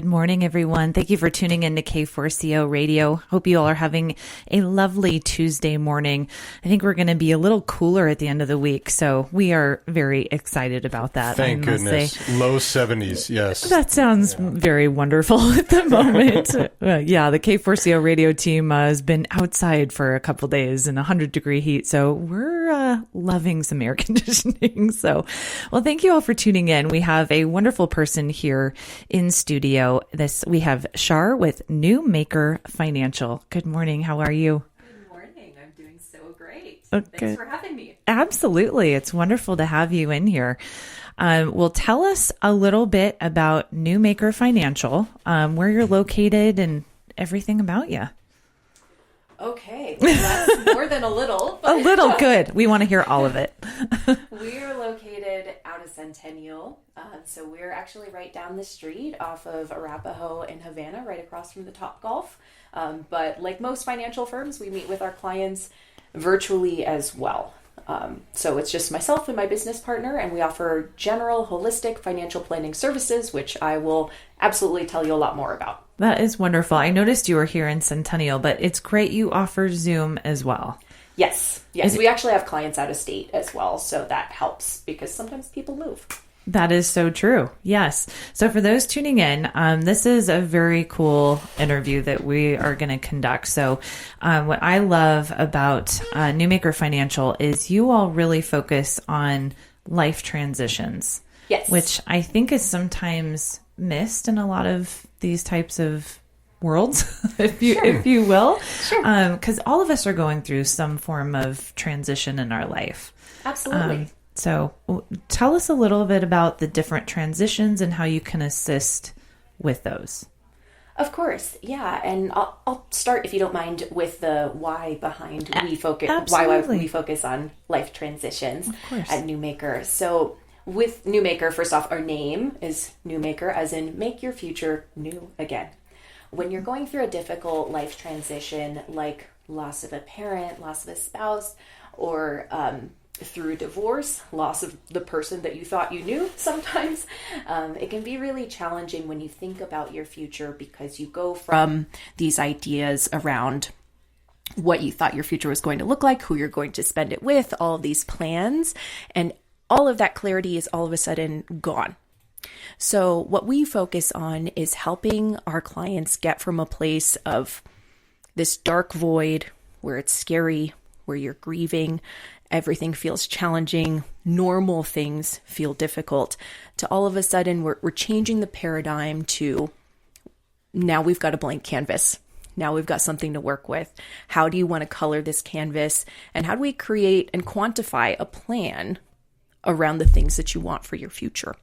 morning, everyone. Thank you for tuning in to K4CO Radio. Hope you all are having a lovely Tuesday morning. I think we're going to be a little cooler at the end of the week, so we are very excited about that. Thank goodness. Low 70s, yes. That sounds very wonderful at the moment. The K4CO Radio team has been outside for a couple days in 100-degree heat, so we're loving some air conditioning. So, well, thank you all for tuning in. We have a wonderful person here in studio. We have Char with Newmaker Financial. Good morning. How are you? Good morning. I'm doing so great. Okay. Thanks for having me. Absolutely. It's wonderful to have you in here. Well, tell us a little bit about Newmaker Financial, where you're located and everything about you. Okay. Well, that's more than a little. A little, good. We want to hear all of it. We are located out of Centennial. So we're actually right down the street off of Arapahoe and Havana, right across from the Topgolf. But like most financial firms, we meet with our clients virtually as well. So it's just myself and my business partner, and we offer general, holistic financial planning services, which I will absolutely tell you a lot more about. That is wonderful. I noticed you were here in Centennial, but it's great you offer Zoom as well. Yes. We actually have clients out of state as well, so that helps because sometimes people move. That is so true. Yes. So for those tuning in, this is a very cool interview that we are going to conduct. So what I love about Newmaker Financial is you all really focus on life transitions. Yes. Which I think is sometimes missed in a lot of these types of worlds, if you will. Sure. Because all of us are going through some form of transition in our life. Absolutely. So tell us a little bit about the different transitions and how you can assist with those. Of course. Yeah. And I'll start, if you don't mind, with the why behind why we focus on life transitions at Newmaker. So with Newmaker, first off, our name is Newmaker, as in make your future new again. When you're going through a difficult life transition, like loss of a parent, loss of a spouse, or through divorce, loss of the person that you thought you knew sometimes, it can be really challenging when you think about your future, because you go from these ideas around what you thought your future was going to look like, who you're going to spend it with, all of these plans, and all of that clarity is all of a sudden gone. So what we focus on is helping our clients get from a place of this dark void where it's scary, where you're grieving, everything feels challenging, normal things feel difficult, to all of a sudden we're changing the paradigm to now we've got a blank canvas. Now we've got something to work with. How do you want to color this canvas? And how do we create and quantify a plan around the things that you want for your future?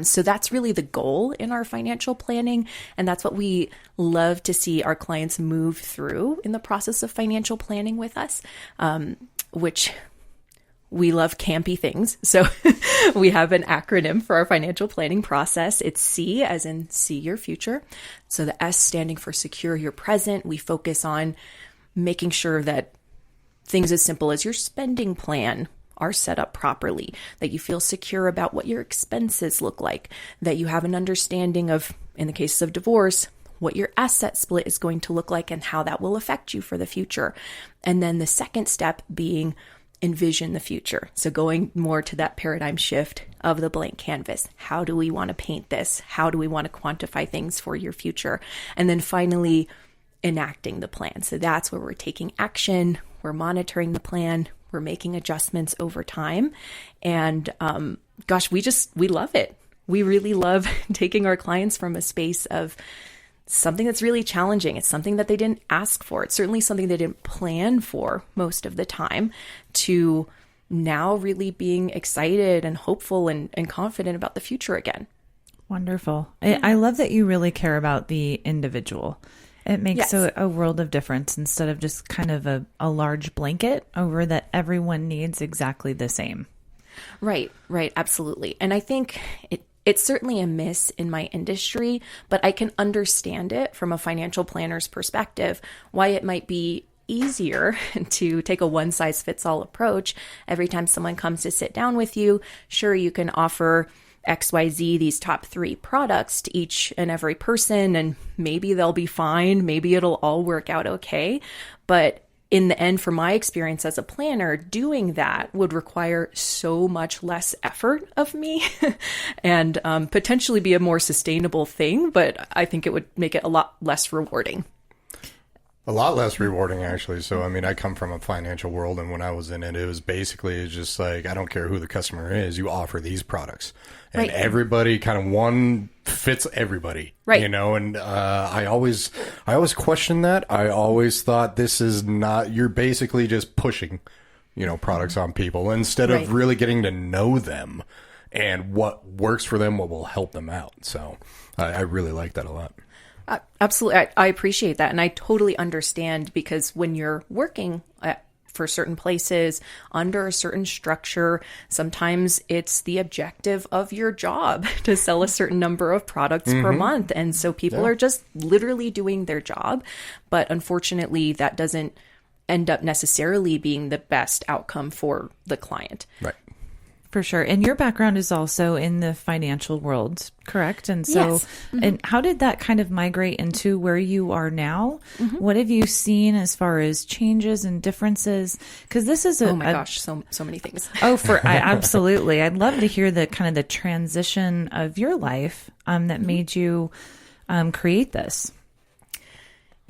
So that's really the goal in our financial planning. And that's what we love to see our clients move through in the process of financial planning with us, which we love campy things. So we have an acronym for our financial planning process. It's C, as in see your future. So the S standing for secure your present. We focus on making sure that things as simple as your spending plan are set up properly, that you feel secure about what your expenses look like, that you have an understanding of, in the case of divorce, what your asset split is going to look like and how that will affect you for the future. And then the second step being envision the future. So going more to that paradigm shift of the blank canvas. How do we want to paint this? How do we want to quantify things for your future? And then finally, enacting the plan. So that's where we're taking action, we're monitoring the plan, we're making adjustments over time. And we love it. We really love taking our clients from a space of something that's really challenging. It's something that they didn't ask for. It's certainly something they didn't plan for most of the time, to now really being excited and hopeful and confident about the future again. Wonderful. I love that you really care about the individual. It makes a world of difference instead of just kind of a large blanket over that everyone needs exactly the same. Right, absolutely. And I think it's certainly a miss in my industry, but I can understand it from a financial planner's perspective, why it might be easier to take a one-size-fits-all approach. Every time someone comes to sit down with you, sure, you can offer XYZ, these top 3 products to each and every person, and maybe they'll be fine. Maybe it'll all work out okay. But in the end, from my experience as a planner, doing that would require so much less effort of me and potentially be a more sustainable thing. But I think it would make it a lot less rewarding. A lot less rewarding, actually. So, I mean, I come from a financial world, and when I was in it, it was basically just like, I don't care who the customer is, you offer these products. And right. Everybody kind of one fits everybody, right. You know, and I always questioned that. I always thought this is not, you're basically just pushing, you know, products on people instead of really getting to know them and what works for them, what will help them out. So I really like that a lot. Absolutely. I appreciate that. And I totally understand, because when you're working for certain places under a certain structure, sometimes it's the objective of your job to sell a certain number of products per month. And so people are just literally doing their job. But unfortunately, that doesn't end up necessarily being the best outcome for the client. Right. For sure. And your background is also in the financial world, correct? And so, yes. And how did that kind of migrate into where you are now? What have you seen as far as changes and differences? Because this is oh my gosh, so many things. Absolutely. I'd love to hear the kind of the transition of your life that made you create this.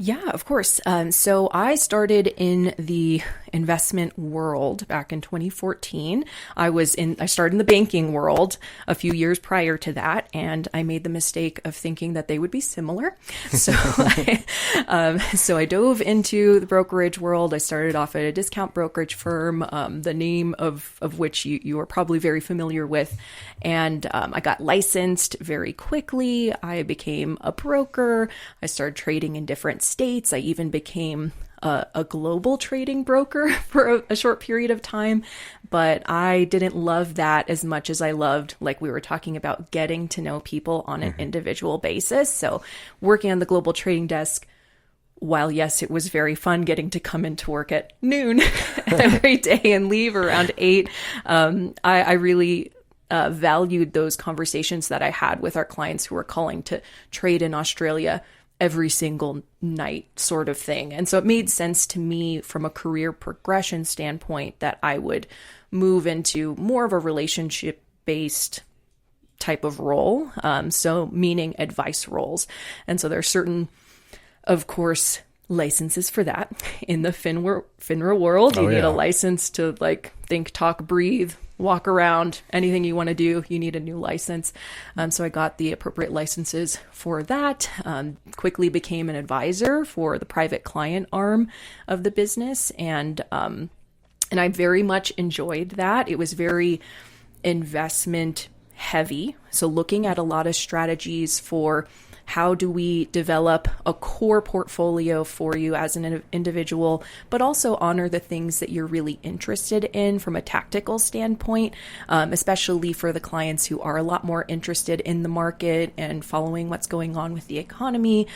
Yeah, of course. So I started in the investment world back in 2014. I started in the banking world a few years prior to that, and I made the mistake of thinking that they would be similar. So I dove into the brokerage world. I started off at a discount brokerage firm, the name of which you are probably very familiar with. And I got licensed very quickly. I became a broker. I started trading in different states. I even became a global trading broker for a short period of time, but I didn't love that as much as I loved, like we were talking about, getting to know people on an individual basis. So working on the global trading desk, while yes, it was very fun getting to come into work at noon every day and leave around 8, I really valued those conversations that I had with our clients who were calling to trade in Australia every single night, sort of thing. And so it made sense to me from a career progression standpoint that I would move into more of a relationship-based type of role. So meaning advice roles. And so there are certain, of course, licenses for that. In the FINRA world, you need a license to think, talk, breathe, walk around, anything you want to do, you need a new license. So I got the appropriate licenses for that, quickly became an advisor for the private client arm of the business. And I very much enjoyed that. It was very investment heavy. So looking at a lot of strategies for how do we develop a core portfolio for you as an individual, but also honor the things that you're really interested in from a tactical standpoint, especially for the clients who are a lot more interested in the market and following what's going on with the economy,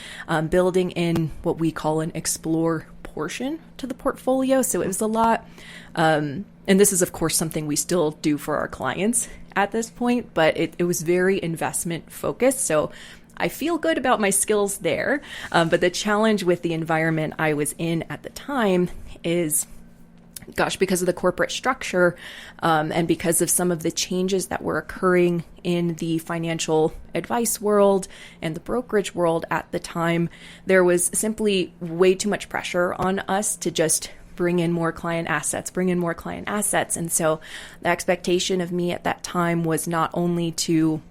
building in what we call an explore portion to the portfolio. So it was a lot, and this is of course something we still do for our clients at this point, but it was very investment focused. So I feel good about my skills there. But the challenge with the environment I was in at the time is, because of the corporate structure and because of some of the changes that were occurring in the financial advice world and the brokerage world at the time, there was simply way too much pressure on us to just bring in more client assets. And so the expectation of me at that time was not only to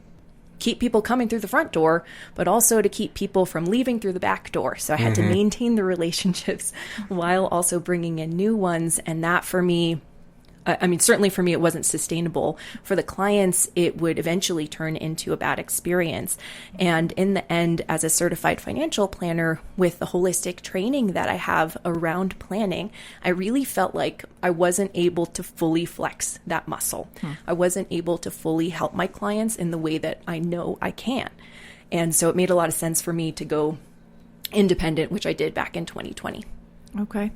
keep people coming through the front door, but also to keep people from leaving through the back door. So I had to maintain the relationships while also bringing in new ones. And that for me, certainly for me, it wasn't sustainable. For the clients, it would eventually turn into a bad experience. And in the end, as a certified financial planner with the holistic training that I have around planning, I really felt like I wasn't able to fully flex that muscle. I wasn't able to fully help my clients in the way that I know I can. And so it made a lot of sense for me to go independent, which I did back in 2020. Okay.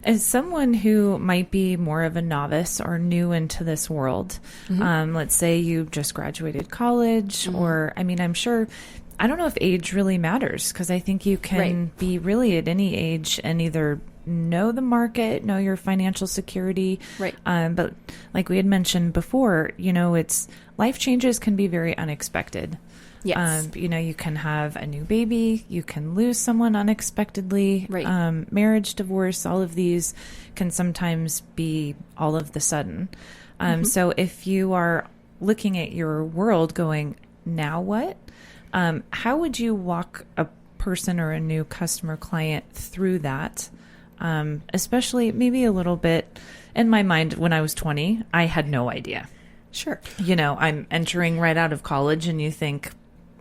As someone who might be more of a novice or new into this world, let's say you just graduated college, or, I mean, I'm sure, I don't know if age really matters, because I think you can be really at any age and either know the market, know your financial security. Right. But like we had mentioned before, it's life changes can be very unexpected. Yes. You can have a new baby, you can lose someone unexpectedly. Right. Marriage, divorce, all of these can sometimes be all of the sudden. So if you are looking at your world going, now what? How would you walk a person or a new customer client through that? Especially maybe a little bit in my mind when I was 20, I had no idea. Sure. I'm entering right out of college and you think,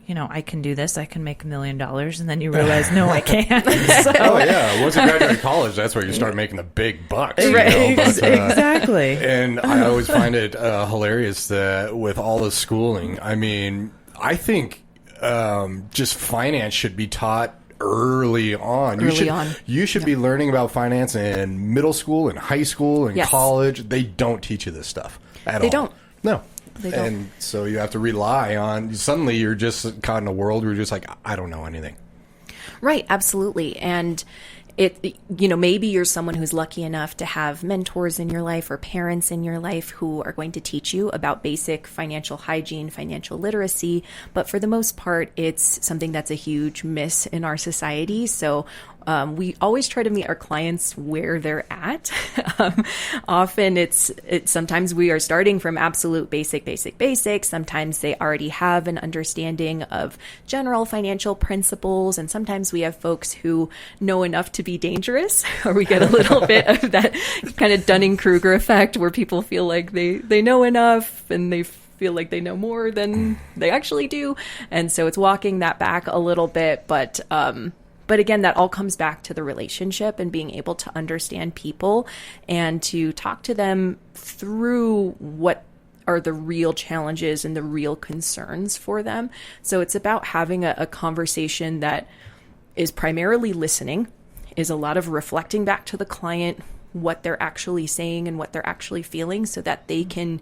I can do this. I can make $1 million. And then you realize, no, I can't. So, Oh, yeah. Once you graduate college, that's where you start making the big bucks. Right. But, Exactly. And I always find it hilarious that with all the schooling, I mean, I think just finance should be taught early on. You should be learning about finance in middle school and high school and college. They don't teach you this stuff at all. They don't. No. They don't. And so you have to rely on, suddenly you're just caught in a world where you're just like, I don't know anything. Right, absolutely. And maybe you're someone who's lucky enough to have mentors in your life or parents in your life who are going to teach you about basic financial hygiene, financial literacy. But for the most part, it's something that's a huge miss in our society. So we always try to meet our clients where they're at. Often it's sometimes we are starting from absolute basic. Sometimes they already have an understanding of general financial principles. And sometimes we have folks who know enough to be dangerous, or we get a little bit of that kind of Dunning-Kruger effect where people feel like they know enough and they feel like they know more than they actually do. And so it's walking that back a little bit, but again, that all comes back to the relationship and being able to understand people and to talk to them through what are the real challenges and the real concerns for them. So it's about having a conversation that is primarily listening, is a lot of reflecting back to the client what they're actually saying and what they're actually feeling so that they can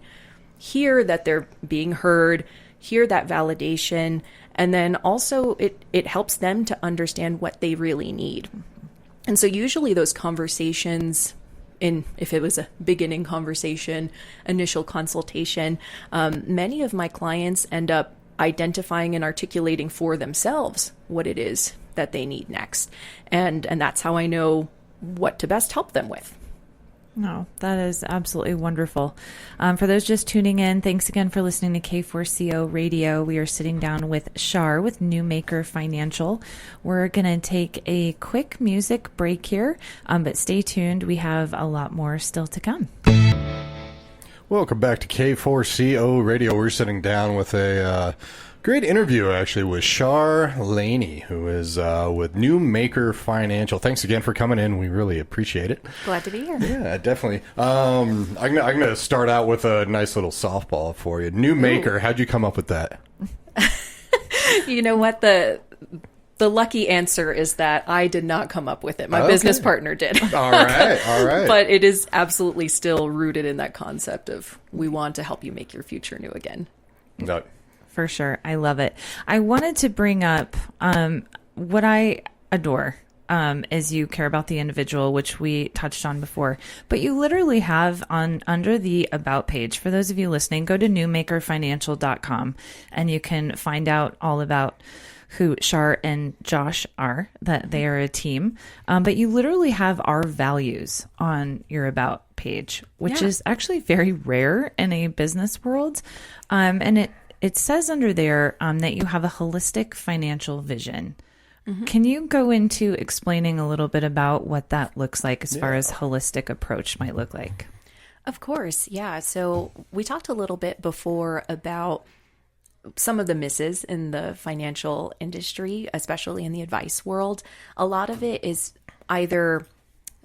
hear that they're being heard, hear that validation, and then also it helps them to understand what they really need. And so usually those conversations, if it was a beginning conversation, initial consultation, many of my clients end up identifying and articulating for themselves what it is that they need next. And that's how I know what to best help them with. No, that is absolutely wonderful. For those just tuning in, thanks again for listening to K4CO Radio. We are sitting down with Char with Newmaker Financial. We're going to take a quick music break here, but stay tuned. We have a lot more still to come. Welcome back to K4CO Radio. We're sitting down with a great interview, actually, with Charlene Laney, who is with Newmaker Financial. Thanks again for coming in. We really appreciate it. Glad to be here. Yeah, definitely. I'm gonna start out with a nice little softball for you. Newmaker, how'd you come up with that? You know what? The lucky answer is that I did not come up with it. My business partner did. All right. But it is absolutely still rooted in that concept of we want to help you make your future new again. No. For sure. I love it. I wanted to bring up what I adore is you care about the individual, which we touched on before. But you literally have under the About page, for those of you listening, go to newmakerfinancial.com and you can find out all about who Char and Josh are, that they are a team. But you literally have our values on your About page, which is actually very rare in a business world. And it says under there that you have a holistic financial vision. Mm-hmm. Can you go into explaining a little bit about what that looks like as far as holistic approach might look like? Of course. Yeah. So we talked a little bit before about some of the misses in the financial industry, especially in the advice world. A lot of it is either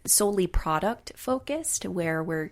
solely product focused, where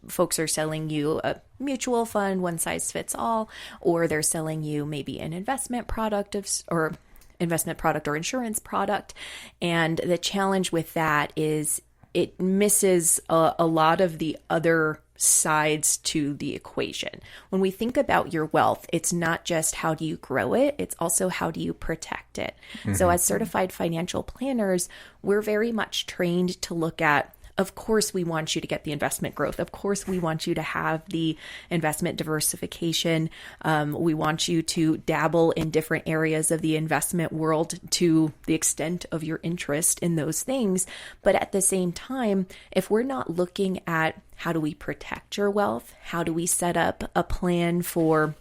folks are selling you a mutual fund, one size fits all, or they're selling you maybe an investment product or insurance product. And the challenge with that is it misses a lot of the other sides to the equation. When we think about your wealth, it's not just how do you grow it, it's also how do you protect it. So as certified financial planners, we're very much trained to look at, of course, we want you to get the investment growth. Of course, we want you to have the investment diversification. We want you to dabble in different areas of the investment world to the extent of your interest in those things. But at the same time, if we're not looking at how do we protect your wealth, how do we set up a plan for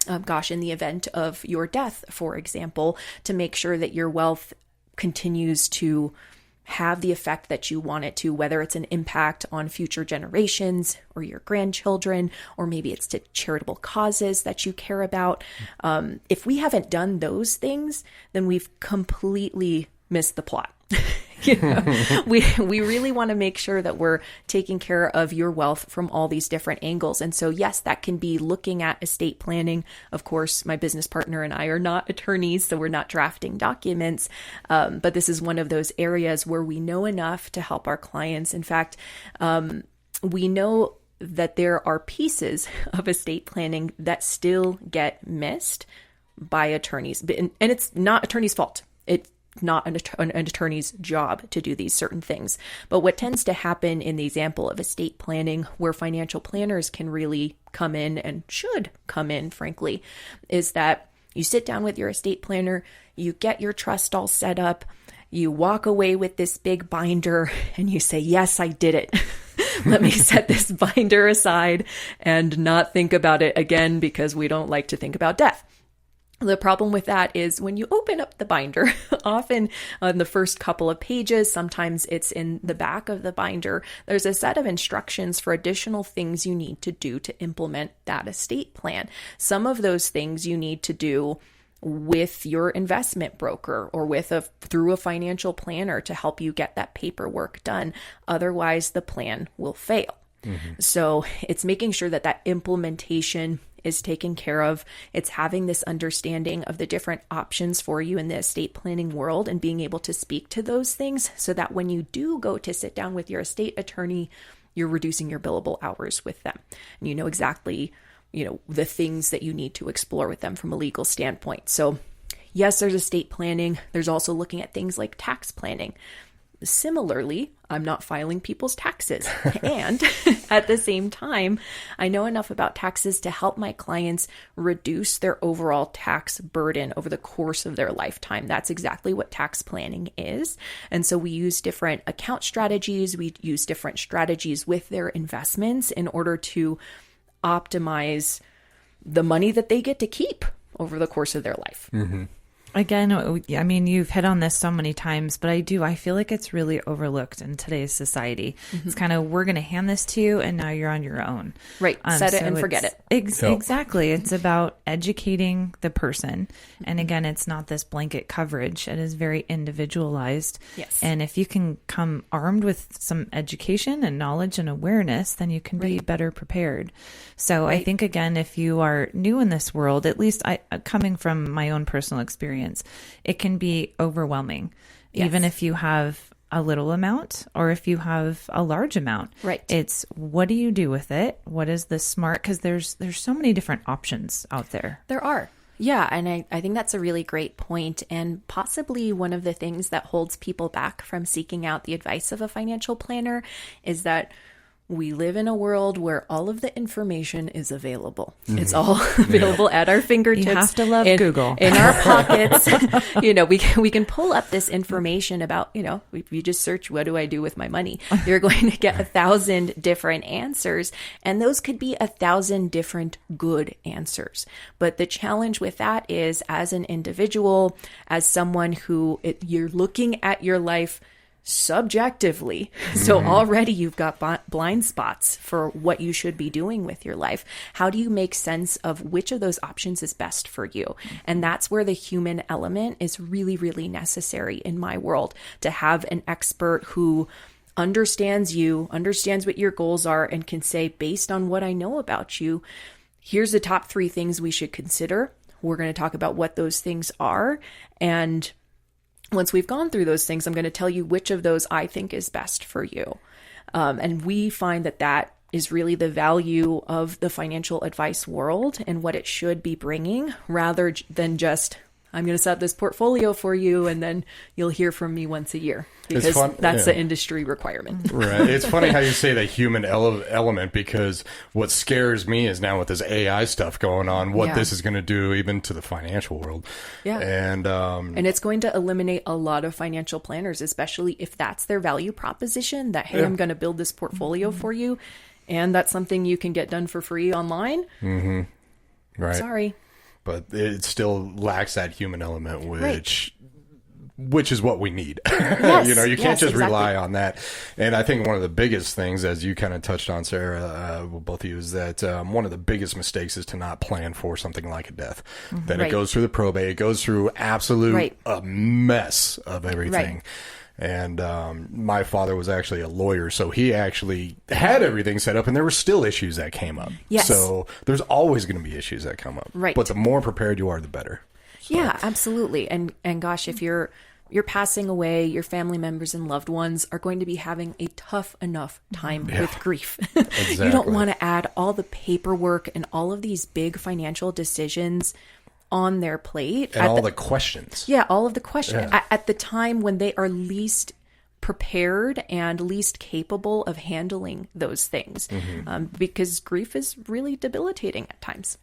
in the event of your death, for example, to make sure that your wealth continues to have the effect that you want it to, whether it's an impact on future generations or your grandchildren, or maybe it's to charitable causes that you care about. If we haven't done those things, then we've completely missed the plot. We really want to make sure that we're taking care of your wealth from all these different angles. And so, yes, that can be looking at estate planning. Of course, my business partner and I are not attorneys, so we're not drafting documents. But this is one of those areas where we know enough to help our clients. In fact, we know that there are pieces of estate planning that still get missed by attorneys. And it's not attorney's fault. It's not an attorney's job to do these certain things. But what tends to happen in the example of estate planning, where financial planners can really come in and should come in, frankly, is that you sit down with your estate planner, you get your trust all set up, you walk away with this big binder and you say, yes, I did it. Let me set this binder aside and not think about it again, because we don't like to think about death. The problem with that is when you open up the binder, often on the first couple of pages, sometimes it's in the back of the binder, there's a set of instructions for additional things you need to do to implement that estate plan. Some of those things you need to do with your investment broker or through a financial planner to help you get that paperwork done. Otherwise, the plan will fail. So it's making sure that that implementation is taken care of. It's having this understanding of the different options for you in the estate planning world and being able to speak to those things so that when you do go to sit down with your estate attorney, you're reducing your billable hours with them. And you know exactly, the things that you need to explore with them from a legal standpoint. So yes, there's estate planning. There's also looking at things like tax planning. Similarly, I'm not filing people's taxes. And at the same time, I know enough about taxes to help my clients reduce their overall tax burden over the course of their lifetime. That's exactly what tax planning is. And so we use different account strategies. We use different strategies with their investments in order to optimize the money that they get to keep over the course of their life. Again, I mean, you've hit on this so many times, but I feel like it's really overlooked in today's society. It's kind of, we're going to hand this to you and now you're on your own. Right. Set it and forget it. Exactly. It's about educating the person. And again, it's not this blanket coverage. It is very individualized. Yes. And if you can come armed with some education and knowledge and awareness, then you can be better prepared. So I think, again, if you are new in this world, at least coming from my own personal experience, it can be overwhelming, even if you have a little amount or if you have a large amount. Right. It's what do you do with it? What is the smart? Because there's so many different options out there. There are. Yeah. And I think that's a really great point, and possibly one of the things that holds people back from seeking out the advice of a financial planner is that we live in a world where all of the information is available. It's all available at our fingertips. You have to love Google. In our pockets. We can pull up this information about, if you just search, what do I do with my money? You're going to get 1,000 different answers, and those could be 1,000 different good answers. But the challenge with that is, as an individual, as someone who you're looking at your life subjectively. So already you've got blind spots for what you should be doing with your life. How do you make sense of which of those options is best for you? And that's where the human element is really, really necessary in my world, to have an expert who understands you, understands what your goals are, and can say, based on what I know about you, here's the top 3 things we should consider. We're going to talk about what those things are, and once we've gone through those things, I'm going to tell you which of those I think is best for you. And we find that is really the value of the financial advice world and what it should be bringing, rather than just, I'm going to set up this portfolio for you and then you'll hear from me once a year, because that's the industry requirement. Right. It's funny how you say the human element, because what scares me is now with this AI stuff going on, what this is going to do even to the financial world. Yeah. And it's going to eliminate a lot of financial planners, especially if that's their value proposition, that, hey, I'm going to build this portfolio for you. And that's something you can get done for free online. Mm-hmm. Right. Sorry. But it still lacks that human element, which is what we need. Yes, you can't just rely on that. And I think one of the biggest things, as you kind of touched on, Sarah, both of you, is that one of the biggest mistakes is to not plan for something like a death. Mm-hmm. Then it goes through the probate, it goes through absolute a mess of everything. Right. And my father was actually a lawyer, so he actually had everything set up, and there were still issues that came up. Yes. So there's always going to be issues that come up. Right. But the more prepared you are, the better. So. Yeah, absolutely. And gosh, if you're passing away, your family members and loved ones are going to be having a tough enough time with grief. Exactly. You don't want to add all the paperwork and all of these big financial decisions on their plate. And all the questions. Yeah, all of the questions. Yeah. At the time when they are least prepared and least capable of handling those things. Mm-hmm. Because grief is really debilitating at times.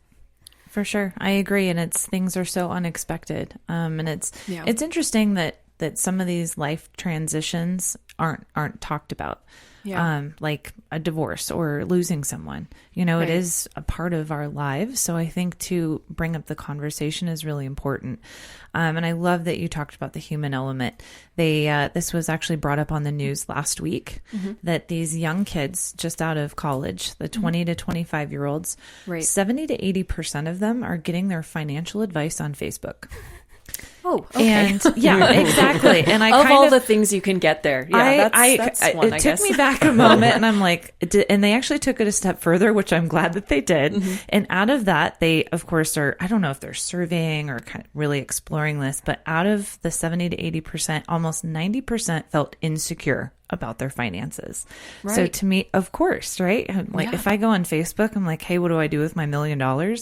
For sure. I agree. And things are so unexpected. And it's interesting that some of these life transitions aren't talked about. Yeah. Like a divorce or losing someone, it is a part of our lives. So I think to bring up the conversation is really important. And I love that you talked about the human element. This was actually brought up on the news last week, that these young kids just out of college, the 20 to 25 year olds, 70 to 80% of them are getting their financial advice on Facebook. Oh, okay. And yeah, exactly. And the things you can get there. Yeah, that's one, I guess. It took me back a moment, and I'm like, and they actually took it a step further, which I'm glad that they did. Mm-hmm. And out of that, they, of course, I don't know if they're surveying or kind of really exploring this, but out of the 70 to 80%, almost 90% felt insecure about their finances. Right. So to me, of course, right? Like if I go on Facebook, I'm like, hey, what do I do with my $1 million?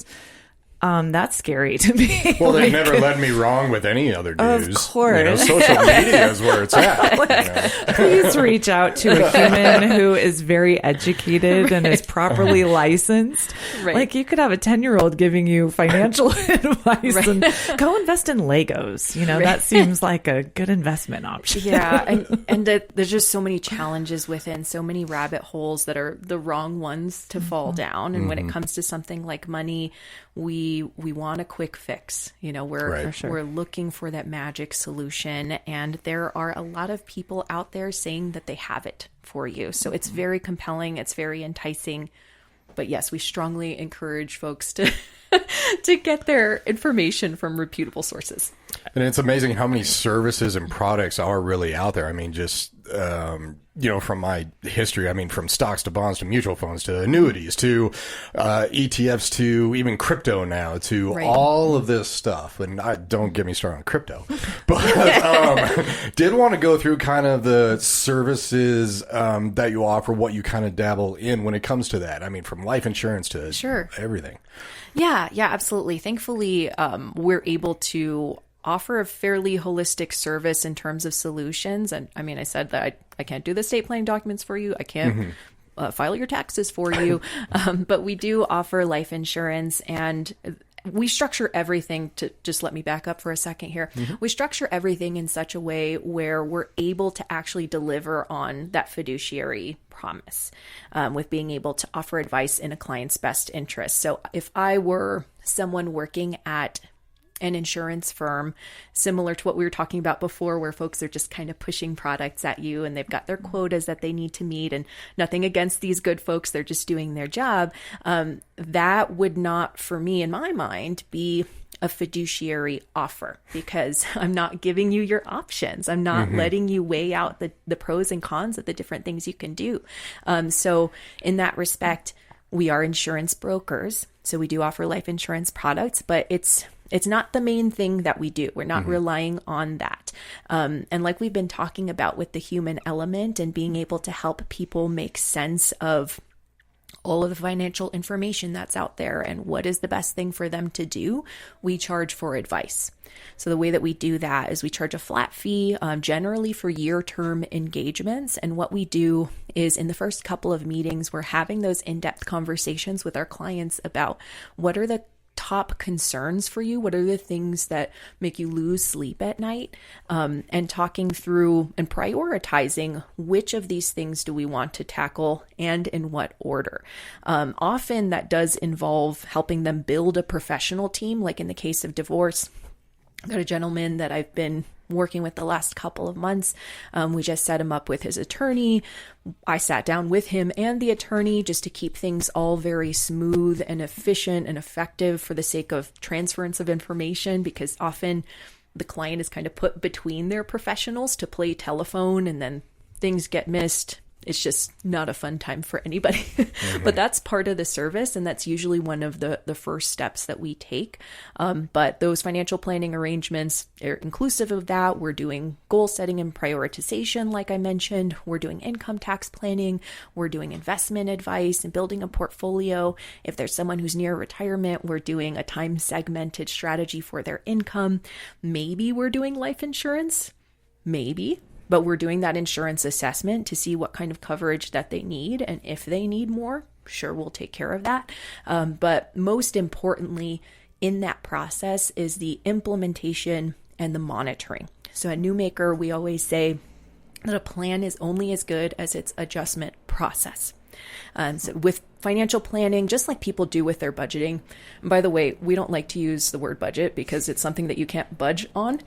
That's scary to me. Well, they've never led me wrong with any other news. Of course. Social media is where it's at. Please reach out to a human who is very educated and is properly licensed. Right. Like you could have a 10-year-old giving you financial advice and go invest in Legos. That seems like a good investment option. Yeah. And there's just so many challenges within, so many rabbit holes that are the wrong ones to fall down. And when it comes to something like money, we want a quick fix. We're looking for that magic solution, and there are a lot of people out there saying that they have it for you. So it's very compelling, it's very enticing. But yes, we strongly encourage folks to get their information from reputable sources. And it's amazing how many services and products are really out there. I mean, just, from my history, from stocks to bonds to mutual funds to annuities to ETFs to even crypto now to all of this stuff. And don't get me started on crypto. But did want to go through kind of the services that you offer, what you kind of dabble in when it comes to that. From life insurance to everything. Yeah, absolutely. Thankfully, we're able to offer a fairly holistic service in terms of solutions. And I said that I can't do the estate planning documents for you. I can't file your taxes for you. But we do offer life insurance, and we structure everything to just let me back up for a second here. Mm-hmm. We structure everything in such a way where we're able to actually deliver on that fiduciary promise, with being able to offer advice in a client's best interest. So if I were someone working at an insurance firm, similar to what we were talking about before, where folks are just kind of pushing products at you and they've got their quotas that they need to meet, and nothing against these good folks, they're just doing their job. That would not, for me, in my mind, be a fiduciary offer, because I'm not giving you your options. I'm not letting you weigh out the pros and cons of the different things you can do. So in that respect, we are insurance brokers. So we do offer life insurance products, but it's It's not the main thing that we do. We're not relying on that. And like we've been talking about with the human element and being able to help people make sense of all of the financial information that's out there and what is the best thing for them to do, we charge for advice. So the way that we do that is we charge a flat fee, generally for year-term engagements. And what we do is in the first couple of meetings, we're having those in-depth conversations with our clients about what are the top concerns for you? What are the things that make you lose sleep at night? And talking through and prioritizing which of these things do we want to tackle and in what order. Often that does involve helping them build a professional team, like in the case of divorce. I've got a gentleman that I've been working with the last couple of months. We just set him up with his attorney. I sat down with him and the attorney just to keep things all very smooth and efficient and effective for the sake of transference of information, because often the client is kind of put between their professionals to play telephone and then things get missed. It's just not a fun time for anybody. But that's part of the service, and that's usually one of the first steps that we take. But those financial planning arrangements are inclusive of that. We're doing goal setting and prioritization, like I mentioned. We're doing income tax planning. We're doing investment advice and building a portfolio. If there's someone who's near retirement, we're doing a time segmented strategy for their income. Maybe we're doing life insurance. Maybe. But we're doing that insurance assessment to see what kind of coverage that they need. And if they need more, sure, we'll take care of that. But most importantly, in that process is the implementation and the monitoring. So at Newmaker, we always say that a plan is only as good as its adjustment process. So with financial planning, just like people do with their budgeting. And by the way, we don't like to use the word budget because it's something that you can't budge on.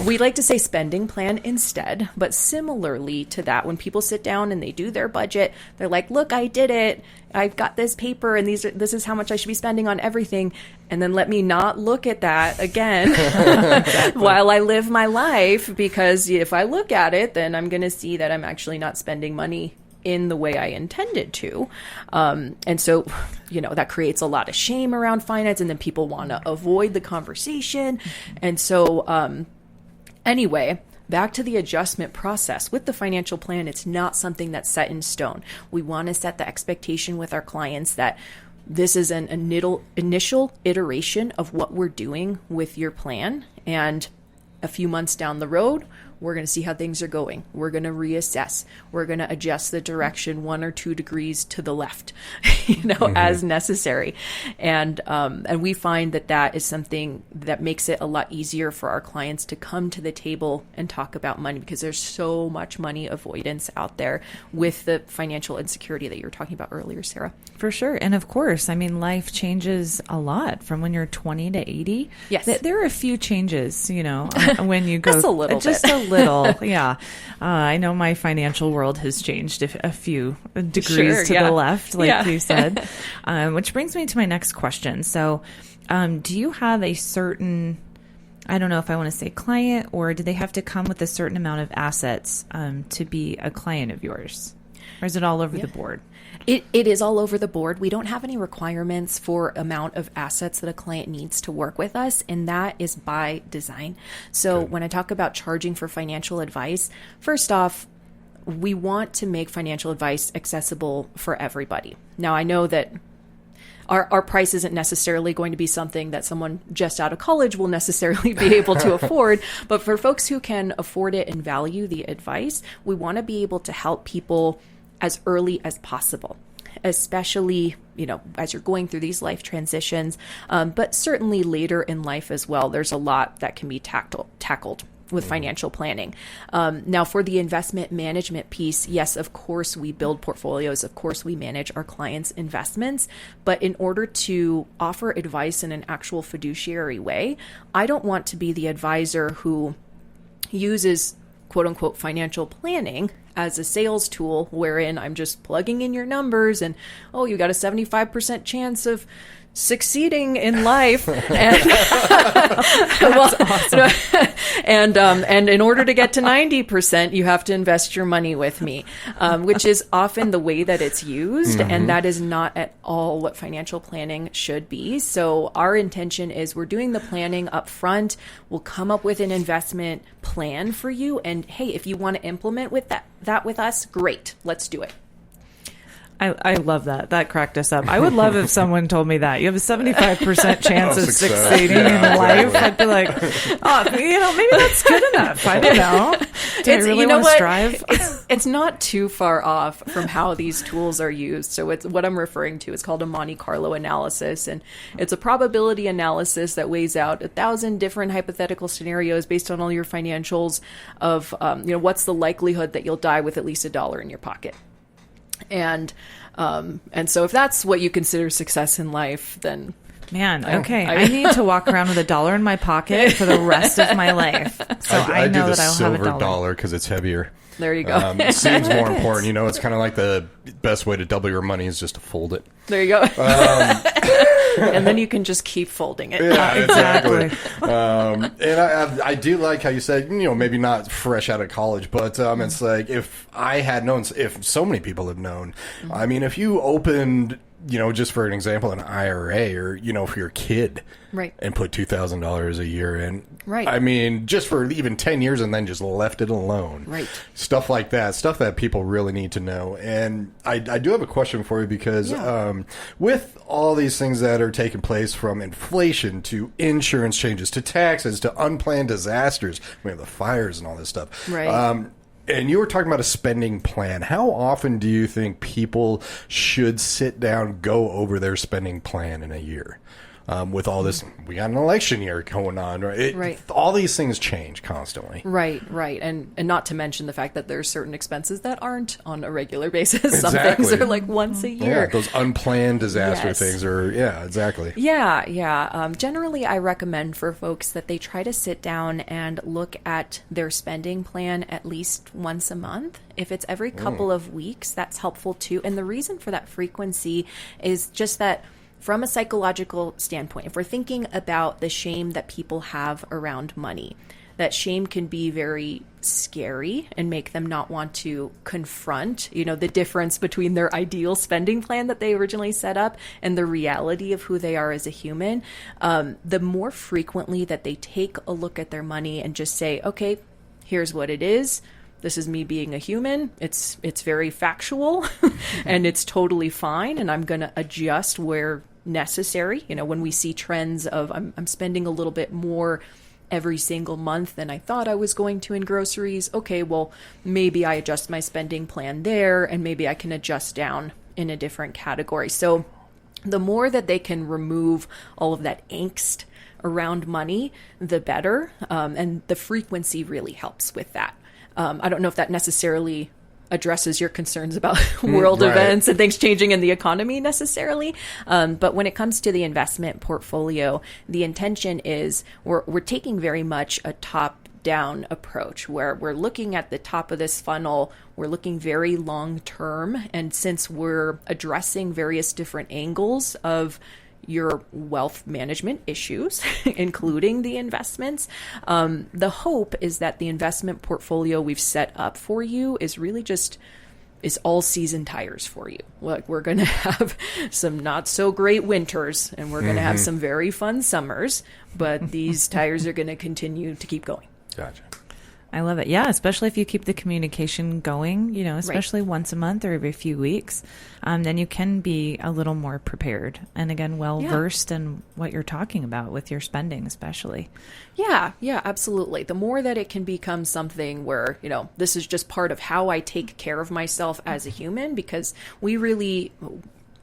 We like to say spending plan instead. But similarly to that, when people sit down and they do their budget, they're like, look, I did it. I've got this paper and this is how much I should be spending on everything. And then let me not look at that again while I live my life, because if I look at it, then I'm going to see that I'm actually not spending money in the way I intended to. And so, that creates a lot of shame around finance, and then people want to avoid the conversation. And so, anyway, back to the adjustment process. With the financial plan, it's not something that's set in stone. We want to set the expectation with our clients that this is an initial iteration of what we're doing with your plan. And a few months down the road, we're going to see how things are going. We're going to reassess. We're going to adjust the direction 1 or 2 degrees to the left, as necessary. And we find that is something that makes it a lot easier for our clients to come to the table and talk about money, because there's so much money avoidance out there with the financial insecurity that you were talking about earlier, Sarah. For sure. And of course, life changes a lot from when you're 20 to 80. Yes. There are a few changes, when you go just a little just bit. A little. Yeah. I know my financial world has changed a few degrees to the left, like you said, which brings me to my next question. So, do you have a certain, I don't know if I want to say client, or do they have to come with a certain amount of assets to be a client of yours? Or is it all over the board? It is all over the board. We don't have any requirements for amount of assets that a client needs to work with us, and that is by design. So when I talk about charging for financial advice, first off, we want to make financial advice accessible for everybody. Now, I know that our price isn't necessarily going to be something that someone just out of college will necessarily be able to afford, but for folks who can afford it and value the advice, we want to be able to help people as early as possible, especially, as you're going through these life transitions, but certainly later in life as well. There's a lot that can be tackled with financial planning. Now, for the investment management piece, yes, of course, we build portfolios. Of course, we manage our clients' investments. But in order to offer advice in an actual fiduciary way, I don't want to be the advisor who uses quote unquote financial planning as a sales tool, wherein I'm just plugging in your numbers and, you got a 75% chance of succeeding in life. And, awesome. and in order to get to 90%, you have to invest your money with me, which is often the way that it's used. And that is not at all what financial planning should be. So our intention is we're doing the planning up front. We'll come up with an investment plan for you. And hey, if you want to implement with that with us, great, let's do it. I love that. That cracked us up. I would love if someone told me that. You have a 75% chance of succeeding in life. I'd be like, oh, maybe that's good enough. I don't know. Do I really want to strive? It's not too far off from how these tools are used. So it's what I'm referring to is called a Monte Carlo analysis. And it's a probability analysis that weighs out 1,000 different hypothetical scenarios based on all your financials of, what's the likelihood that you'll die with at least $1 in your pocket. And so if that's what you consider success in life, then man, okay, I need to walk around with $1 in my pocket for the rest of my life. So I know that I'll have $1 because it's heavier. There you go. It seems more important. It's kind of like the best way to double your money is just to fold it. There you go. And then you can just keep folding it. Yeah, exactly. And I do like how you said, maybe not fresh out of college, but it's like if I had known, if so many people have known, I mean, if you opened, just for an example, an IRA or, for your kid, right, and put $2,000 a year in, right, I mean, just for even 10 years and then just left it alone, right, stuff like that, stuff that people really need to know. And I do have a question for you because with all these things that are taking place, from inflation to insurance changes to taxes to unplanned disasters, we have the fires and all this stuff, right. And you were talking about a spending plan. How often do you think people should sit down, go over their spending plan in a year? With all this, we got an election year going on, right? Right. All these things change constantly. Right. And not to mention the fact that there's certain expenses that aren't on a regular basis. Exactly. Some things are like once a year. Yeah, those unplanned disaster Yes. things are, exactly. Yeah. Generally, I recommend for folks that they try to sit down and look at their spending plan at least once a month. If it's every couple of weeks, that's helpful too. And the reason for that frequency is just that from a psychological standpoint, if we're thinking about the shame that people have around money, that shame can be very scary and make them not want to confront, the difference between their ideal spending plan that they originally set up and the reality of who they are as a human. The more frequently that they take a look at their money and just say, okay, here's what it is. This is me being a human. It's very factual and it's totally fine. And I'm going to adjust where necessary. When we see trends of I'm spending a little bit more every single month than I thought I was going to in groceries. Okay, well, maybe I adjust my spending plan there and maybe I can adjust down in a different category. So the more that they can remove all of that angst around money, the better. And the frequency really helps with that. I don't know if that necessarily addresses your concerns about world events and things changing in the economy necessarily. But when it comes to the investment portfolio, the intention is we're taking very much a top-down approach where we're looking at the top of this funnel. We're looking very long-term. And since we're addressing various different angles of your wealth management issues, including the investments. The hope is that the investment portfolio we've set up for you is really just is all season tires for you. Like, we're going to have some not so great winters and we're going to have some very fun summers, but these tires are going to continue to keep going. Gotcha. I love it. Yeah, especially if you keep the communication going, especially once a month or every few weeks, then you can be a little more prepared and, again, well-versed in what you're talking about with your spending, especially. Yeah, absolutely. The more that it can become something where, this is just part of how I take care of myself as a human, because we're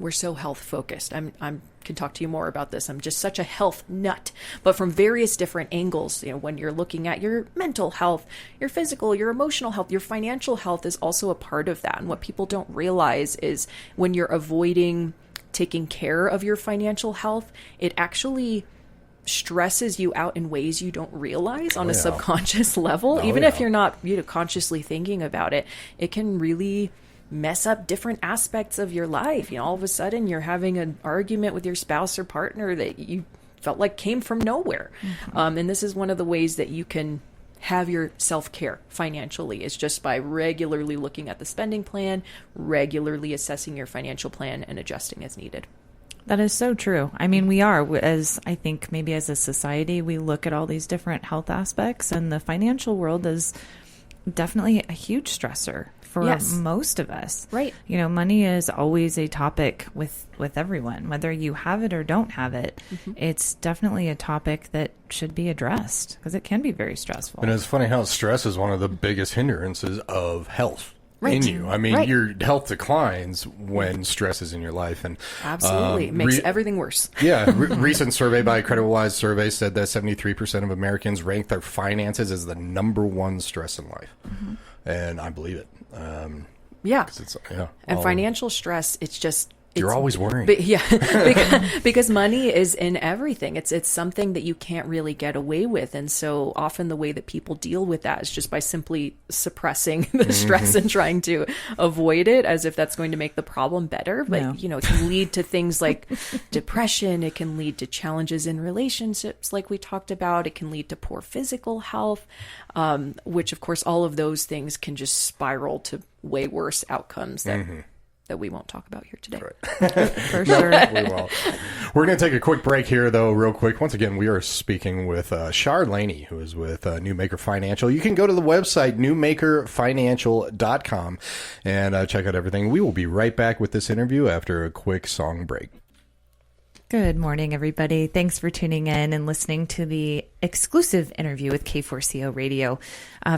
so health focused. I'm can talk to you more about this. I'm just such a health nut, but from various different angles. When you're looking at your mental health, your physical, your emotional health, your financial health is also a part of that. And what people don't realize is when you're avoiding taking care of your financial health, it actually stresses you out in ways you don't realize on a subconscious level. Even if you're not consciously thinking about it, it can really mess up different aspects of your life. All of a sudden you're having an argument with your spouse or partner that you felt like came from nowhere. And this is one of the ways that you can have your self-care financially, is just by regularly looking at the spending plan, regularly assessing your financial plan, and adjusting as needed. That is so true. I mean, we are, as I think maybe as a society, we look at all these different health aspects, and the financial world is definitely a huge stressor for most of us. Right. Money is always a topic with everyone, whether you have it or don't have it. It's definitely a topic that should be addressed because it can be very stressful. And it's funny how stress is one of the biggest hindrances of health. Right. In you. I mean, your health declines when stress is in your life. And absolutely. It makes everything worse. Recent survey by CreditWise Survey said that 73% of Americans rank their finances as the number one stress in life. And I believe it. And financial stress, you're always worrying. Because money is in everything. It's something that you can't really get away with. And so often the way that people deal with that is just by simply suppressing the stress and trying to avoid it as if that's going to make the problem better. But, it can lead to things like depression. It can lead to challenges in relationships like we talked about. It can lead to poor physical health, which, of course, all of those things can just spiral to way worse outcomes that we won't talk about here today. Right. For sure. We won't. We're going to take a quick break here, though, real quick. Once again, we are speaking with Charlene Laney, who is with Newmaker Financial. You can go to the website, newmakerfinancial.com, and check out everything. We will be right back with this interview after a quick song break. Good morning, everybody. Thanks for tuning in and listening to the exclusive interview with K4CO Radio.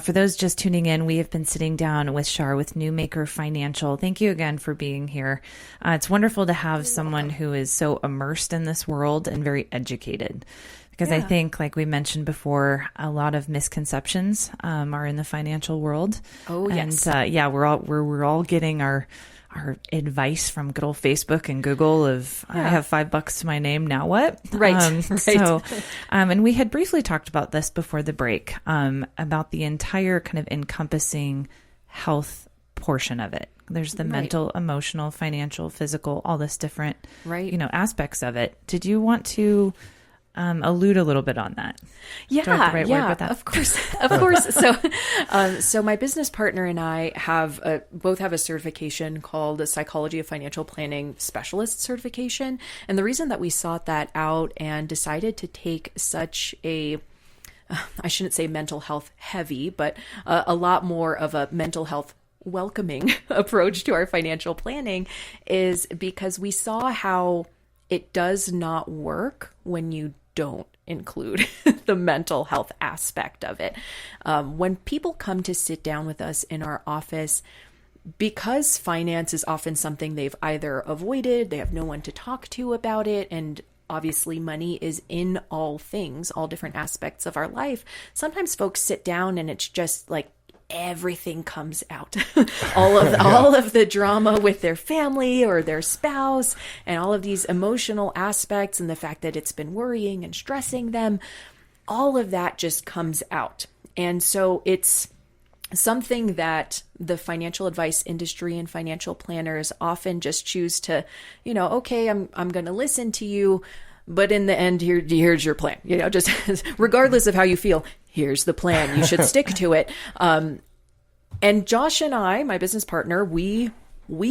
For those just tuning in, we have been sitting down with Char with Newmaker Financial. Thank you again for being here. It's wonderful to have someone who is so immersed in this world and very educated. Because I think, like we mentioned before, a lot of misconceptions are in the financial world. Oh, yes. And we're all getting our advice from good old Facebook and Google of I have $5 to my name. Now what? Right. So, and we had briefly talked about this before the break, about the entire kind of encompassing health portion of it. There's the mental, emotional, financial, physical, all this different, aspects of it. Did you want to allude a little bit on that? Word with that? Of course. So my business partner and I both have a certification called the Psychology of Financial Planning Specialist certification. And the reason that we sought that out and decided to take such I shouldn't say mental health heavy, but a lot more of a mental health welcoming approach to our financial planning is because we saw how it does not work when you don't include the mental health aspect of it. When people come to sit down with us in our office, because finance is often something they've either avoided, they have no one to talk to about it, and obviously money is in all things, all different aspects of our life. Sometimes folks sit down and it's just like everything comes out. all of the drama with their family or their spouse and all of these emotional aspects and the fact that it's been worrying and stressing them, all of that just comes out. And so it's something that the financial advice industry and financial planners often just choose to, okay, I'm going to listen to you, but in the end, here's your plan. Just regardless of how you feel, here's the plan. You should stick to it. And Josh and I, my business partner, we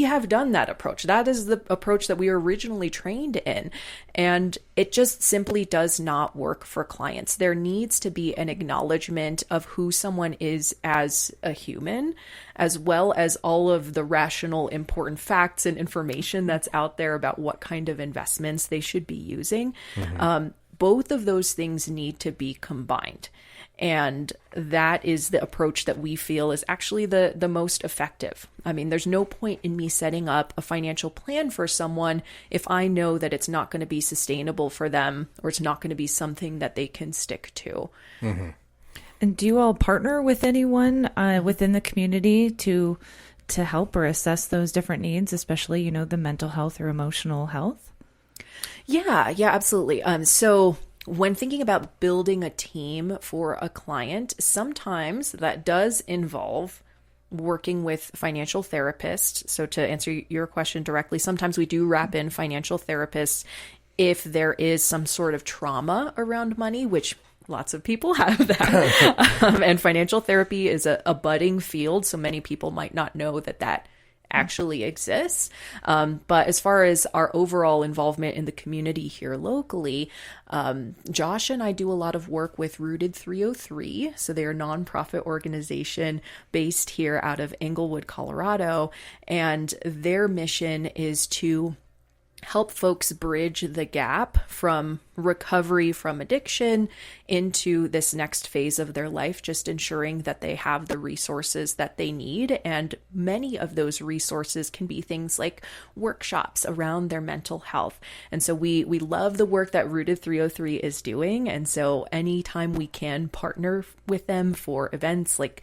have done that approach. That is the approach that we were originally trained in. And it just simply does not work for clients. There needs to be an acknowledgement of who someone is as a human, as well as all of the rational, important facts and information that's out there about what kind of investments they should be using. Both of those things need to be combined. And that is the approach that we feel is actually the most effective. I mean, there's no point in me setting up a financial plan for someone if I know that it's not going to be sustainable for them or it's not going to be something that they can stick to. And do you all partner with anyone within the community to help or assess those different needs, especially, the mental health or emotional health? Yeah, absolutely. So when thinking about building a team for a client, sometimes that does involve working with financial therapists. So to answer your question directly, sometimes we do wrap in financial therapists if there is some sort of trauma around money, which lots of people have that. And financial therapy is a budding field, so many people might not know that actually exists. But as far as our overall involvement in the community here locally, Josh and I do a lot of work with Rooted 303. So they're a nonprofit organization based here out of Englewood, Colorado. And their mission is to help folks bridge the gap from recovery from addiction into this next phase of their life, just ensuring that they have the resources that they need. And many of those resources can be things like workshops around their mental health. And so we love the work that Rooted 303 is doing. And so anytime we can partner with them for events, like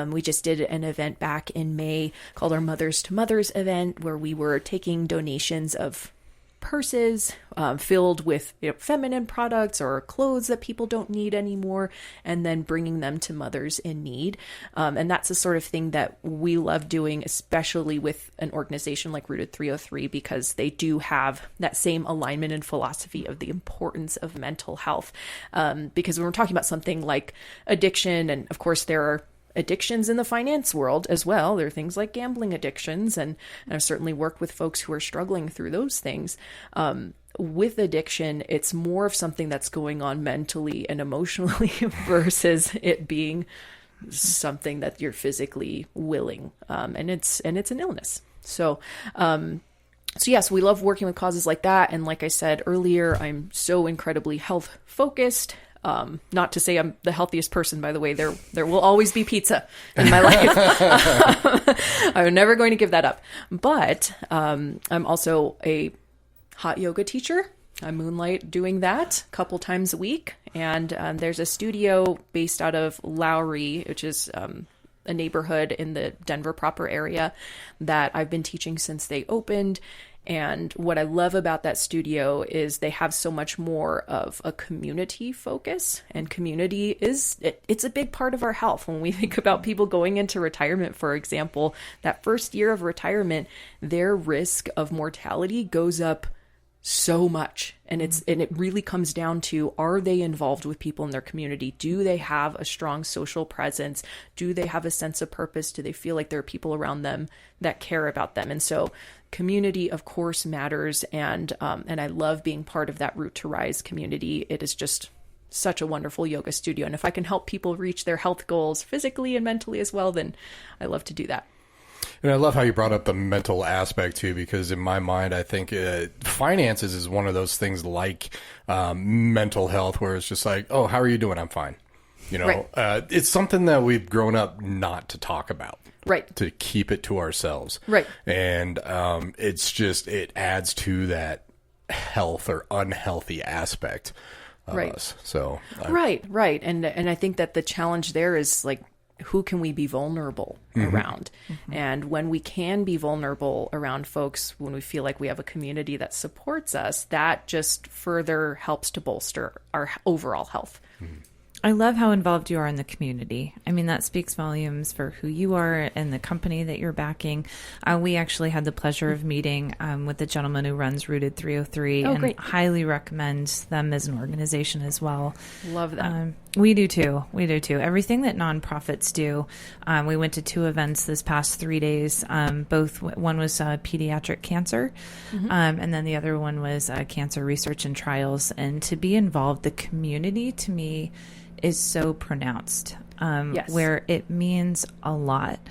we just did an event back in May called our Mothers to Mothers event, where we were taking donations of purses filled with feminine products or clothes that people don't need anymore, and then bringing them to mothers in need. And that's the sort of thing that we love doing, especially with an organization like Rooted 303, because they do have that same alignment and philosophy of the importance of mental health. Because when we're talking about something like addiction, and of course there are addictions in the finance world as well. There are things like gambling addictions, and I've certainly worked with folks who are struggling through those things. With addiction, it's more of something that's going on mentally and emotionally versus it being something that you're physically willing. And it's an illness. So yes, we love working with causes like that. And like I said earlier, I'm so incredibly health focused. Not to say I'm the healthiest person, by the way. There will always be pizza in my life. I'm never going to give that up. But I'm also a hot yoga teacher. I moonlight doing that a couple times a week. And there's a studio based out of Lowry, which is a neighborhood in the Denver proper area, that I've been teaching since they opened. And what I love about that studio is they have so much more of a community focus, and community it's a big part of our health. When we think about people going into retirement, for example, that first year of retirement, their risk of mortality goes up so much. And it really comes down to, are they involved with people in their community? Do they have a strong social presence? Do they have a sense of purpose? Do they feel like there are people around them that care about them? And so community, of course, matters. And I love being part of that Root to Rise community. It is just such a wonderful yoga studio. And if I can help people reach their health goals physically and mentally as well, then I love to do that. And I love how you brought up the mental aspect too, because in my mind, I think finances is one of those things like mental health, where it's just like, oh, how are you doing? I'm fine. Right. It's something that we've grown up not to talk about. Right. To keep it to ourselves. Right. And it's just, it adds to that health or unhealthy aspect of us. So Right. And I think that the challenge there is like, who can we be vulnerable around? Mm-hmm. And when we can be vulnerable around folks, when we feel like we have a community that supports us, that just further helps to bolster our overall health. Mm-hmm. I love how involved you are in the community. I mean, that speaks volumes for who you are and the company that you're backing. We actually had the pleasure of meeting with the gentleman who runs Rooted 303, and great. Highly recommend them as an organization as well. Love that. We do too. Everything that nonprofits do. We went to 2 events this past 3 days. One was pediatric cancer, and then the other one was cancer research and trials. And to be involved, the community to me is so pronounced, Yes. where it means a lot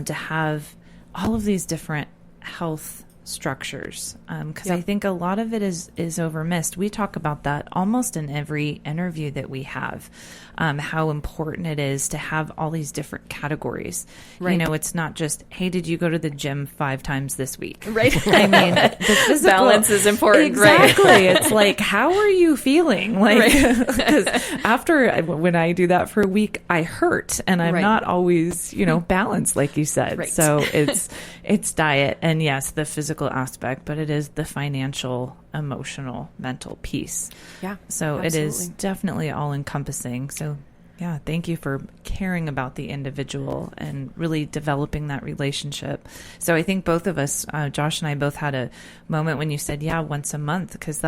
to have all of these different health structures, because I think a lot of it is overmissed. We talk about that almost in every interview that we have, how important it is to have all these different categories. Right. It's not just, hey, did you go to the gym 5 times this week? Right. I mean, the physical balance is important. Exactly. Right. It's like, how are you feeling? Like, because when I do that for a week, I hurt, and I'm not always, balanced, like you said. Right. So it's diet, and yes, the physical aspect, but it is the financial, emotional, mental piece. Yeah. So absolutely. It is definitely all encompassing. So Yeah, thank you for caring about the individual and really developing that relationship. So I think both of us, Josh and I, both had a moment when you said, yeah, once a month, because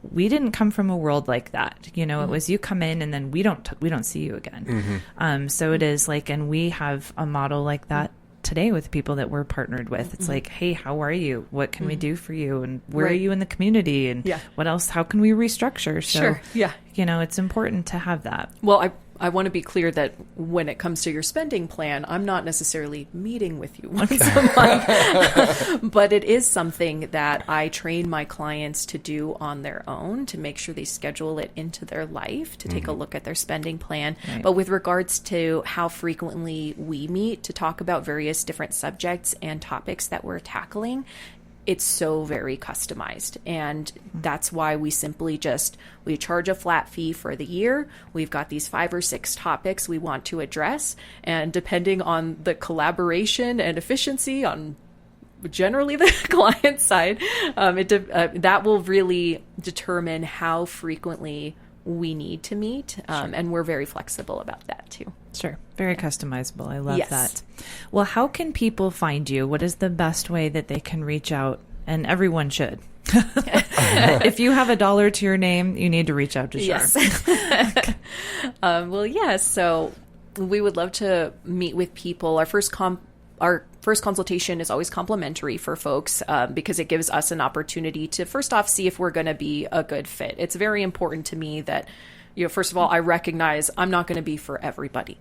we didn't come from a world like that. You know, it was you come in and then we don't see you again. So it is like, and we have a model like that today with people that we're partnered with. It's like, hey, how are you? What can we do for you? And where are you in the community? And what else? How can we restructure? So, you know, it's important to have that. Well, I want to be clear that when it comes to your spending plan, I'm not necessarily meeting with you once a month, but it is something that I train my clients to do on their own, to make sure they schedule it into their life, to take a look at their spending plan. Right. But with regards to how frequently we meet to talk about various different subjects and topics that we're tackling, it's so very customized. And that's why we simply we charge a flat fee for the year. We've got these 5 or 6 topics we want to address. And depending on the collaboration and efficiency on generally the client side, that will really determine how frequently we need to meet. And we're very flexible about that too. Sure. Very customizable. I love that. Well, how can people find you? What is the best way that they can reach out? And everyone should. If you have $1 to your name, you need to reach out to Char. Yes. Well, yes. So we would love to meet with people. Our first consultation is always complimentary for folks because it gives us an opportunity to first off see if we're going to be a good fit. It's very important to me that, you know, first of all, I recognize I'm not going to be for everybody.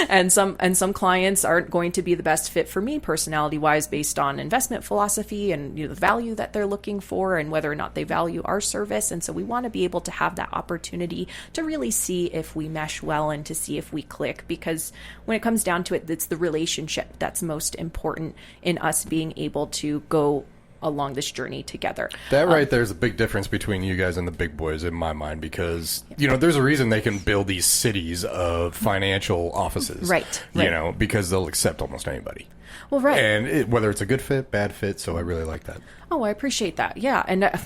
and some clients aren't going to be the best fit for me personality wise based on investment philosophy and, you know, the value that they're looking for and whether or not they value our service. And so we want to be able to have that opportunity to really see if we mesh well and to see if we click, because when it comes down to it, it's the relationship that's most important in us being able to go along this journey together. That right there's a big difference between you guys and the big boys in my mind, because you know, there's a reason they can build these cities of financial offices, right. You know, because they'll accept almost anybody. Well, right. And whether it's a good fit, bad fit, so I really like that. Oh, I appreciate that. Yeah. And I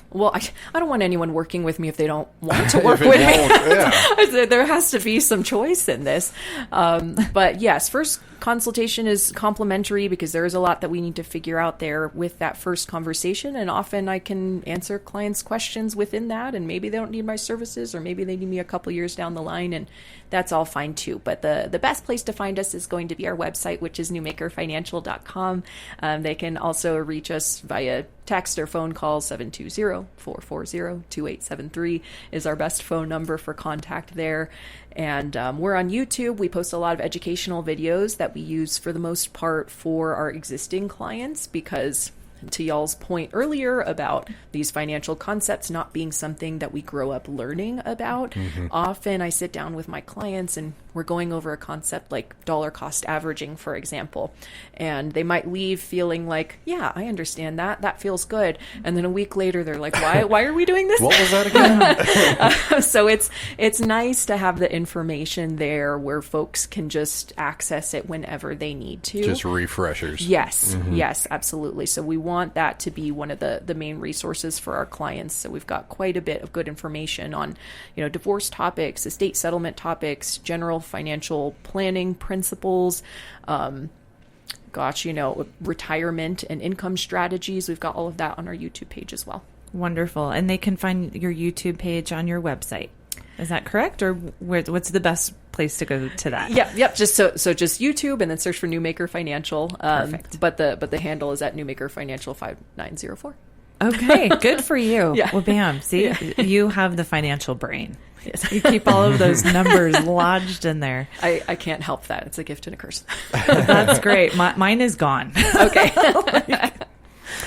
don't want anyone working with me if they don't want to work with me. There has to be some choice in this. But yes, first consultation is complimentary because there is a lot that we need to figure out there with that first conversation. And often I can answer clients' questions within that. And maybe they don't need my services, or maybe they need me a couple years down the line. And that's all fine too. But the best place to find us is going to be our website, which is newmakerfinancial.com. They can also reach us via text or phone call. 720-440-2873 is our best phone number for contact there. And we're on YouTube. We post a lot of educational videos that we use for the most part for our existing clients, because to y'all's point earlier about these financial concepts not being something that we grow up learning about, often I sit down with my clients and we're going over a concept like dollar cost averaging, for example, and they might leave feeling like, yeah, I understand that. That feels good. And then a week later, they're like, why are we doing this? What was that again? So it's nice to have the information there where folks can just access it whenever they need to. Just refreshers. Yes. Yes, absolutely. So we want that to be one of the main resources for our clients. So we've got quite a bit of good information on, you know, divorce topics, estate settlement topics, general financial planning principles, retirement and income strategies. We've got all of that on our YouTube page as well. Wonderful. And they can find your YouTube page on your website. Is that correct? Or what's the best place to go to that? Yep. Just just YouTube and then search for Newmaker Financial. Perfect. But the handle is at Newmaker Financial 5904. Okay, good for you. Yeah. Well, bam. See, you have the financial brain. Yes. You keep all of those numbers lodged in there. I can't help that. It's a gift and a curse. That's great. Mine is gone. Okay.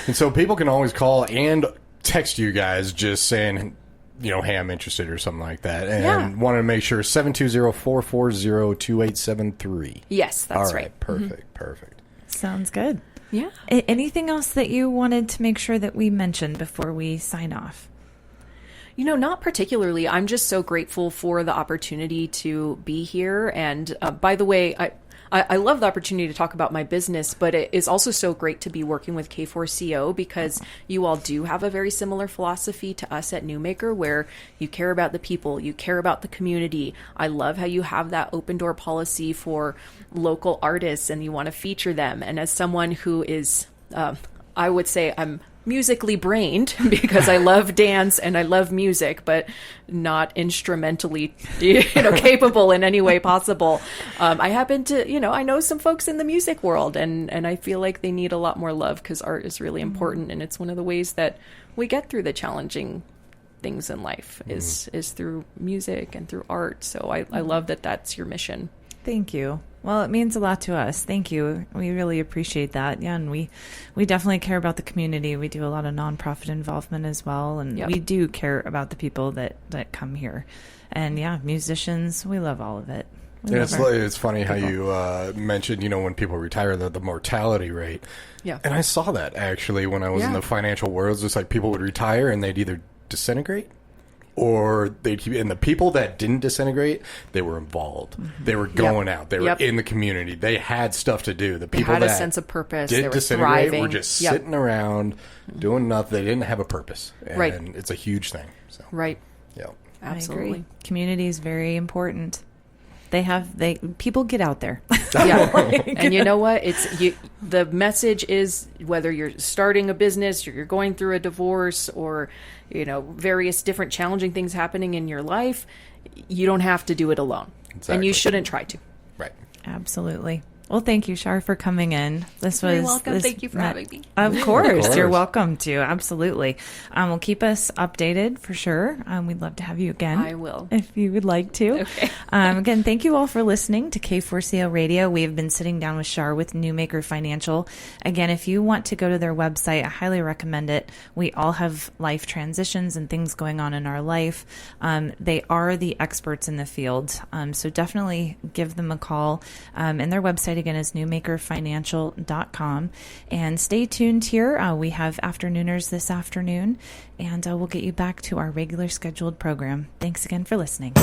And so people can always call and text you guys just saying, you know, hey, I'm interested or something like that. And wanted to make sure 720-440-2873. Yes, that's right. Perfect. Sounds good. Yeah. Anything else that you wanted to make sure that we mentioned before we sign off? You know, not particularly. I'm just so grateful for the opportunity to be here. And by the way, I love the opportunity to talk about my business, but it is also so great to be working with K4CO because you all do have a very similar philosophy to us at Newmaker, where you care about the people, you care about the community. I love how you have that open door policy for local artists and you want to feature them. And as someone who is, I would say I'm musically brained because I love dance and I love music, but not instrumentally, capable in any way possible. I happen to, I know some folks in the music world and I feel like they need a lot more love because art is really important. And it's one of the ways that we get through the challenging things in life is through music and through art. So I love that that's your mission. Thank you. Well, it means a lot to us. Thank you. We really appreciate that. Yeah, and we definitely care about the community. We do a lot of nonprofit involvement as well, and we do care about the people that come here. And yeah, musicians, we love all of it. It's funny how you mentioned, when people retire, the mortality rate. Yeah. And I saw that actually when I was in the financial world. It's just like people would retire and they'd either disintegrate or and the people that didn't disintegrate, they were involved. Mm-hmm. They were going out. They were in the community. They had stuff to do. The people had that a sense of purpose. Did they were disintegrate thriving. were just sitting around doing nothing. They didn't have a purpose. And it's a huge thing. So. Right. Yeah. Absolutely. I agree. Community is very important. People get out there. And you know what? The message is, whether you're starting a business or you're going through a divorce or, various different challenging things happening in your life, you don't have to do it alone. Exactly. And you shouldn't try to. Right. Absolutely. Well, thank you, Char, for coming in. You're welcome. Thank you for having me. Of course. You're welcome to. Absolutely. Well, keep us updated for sure. We'd love to have you again. I will. If you would like to. Okay. Again, thank you all for listening to K4CO Radio. We have been sitting down with Char with Newmaker Financial. Again, if you want to go to their website, I highly recommend it. We all have life transitions and things going on in our life. They are the experts in the field. So definitely give them a call. And their website again is newmakerfinancial.com. And stay tuned here. We have afternooners this afternoon, and we'll get you back to our regular scheduled program. Thanks again for listening.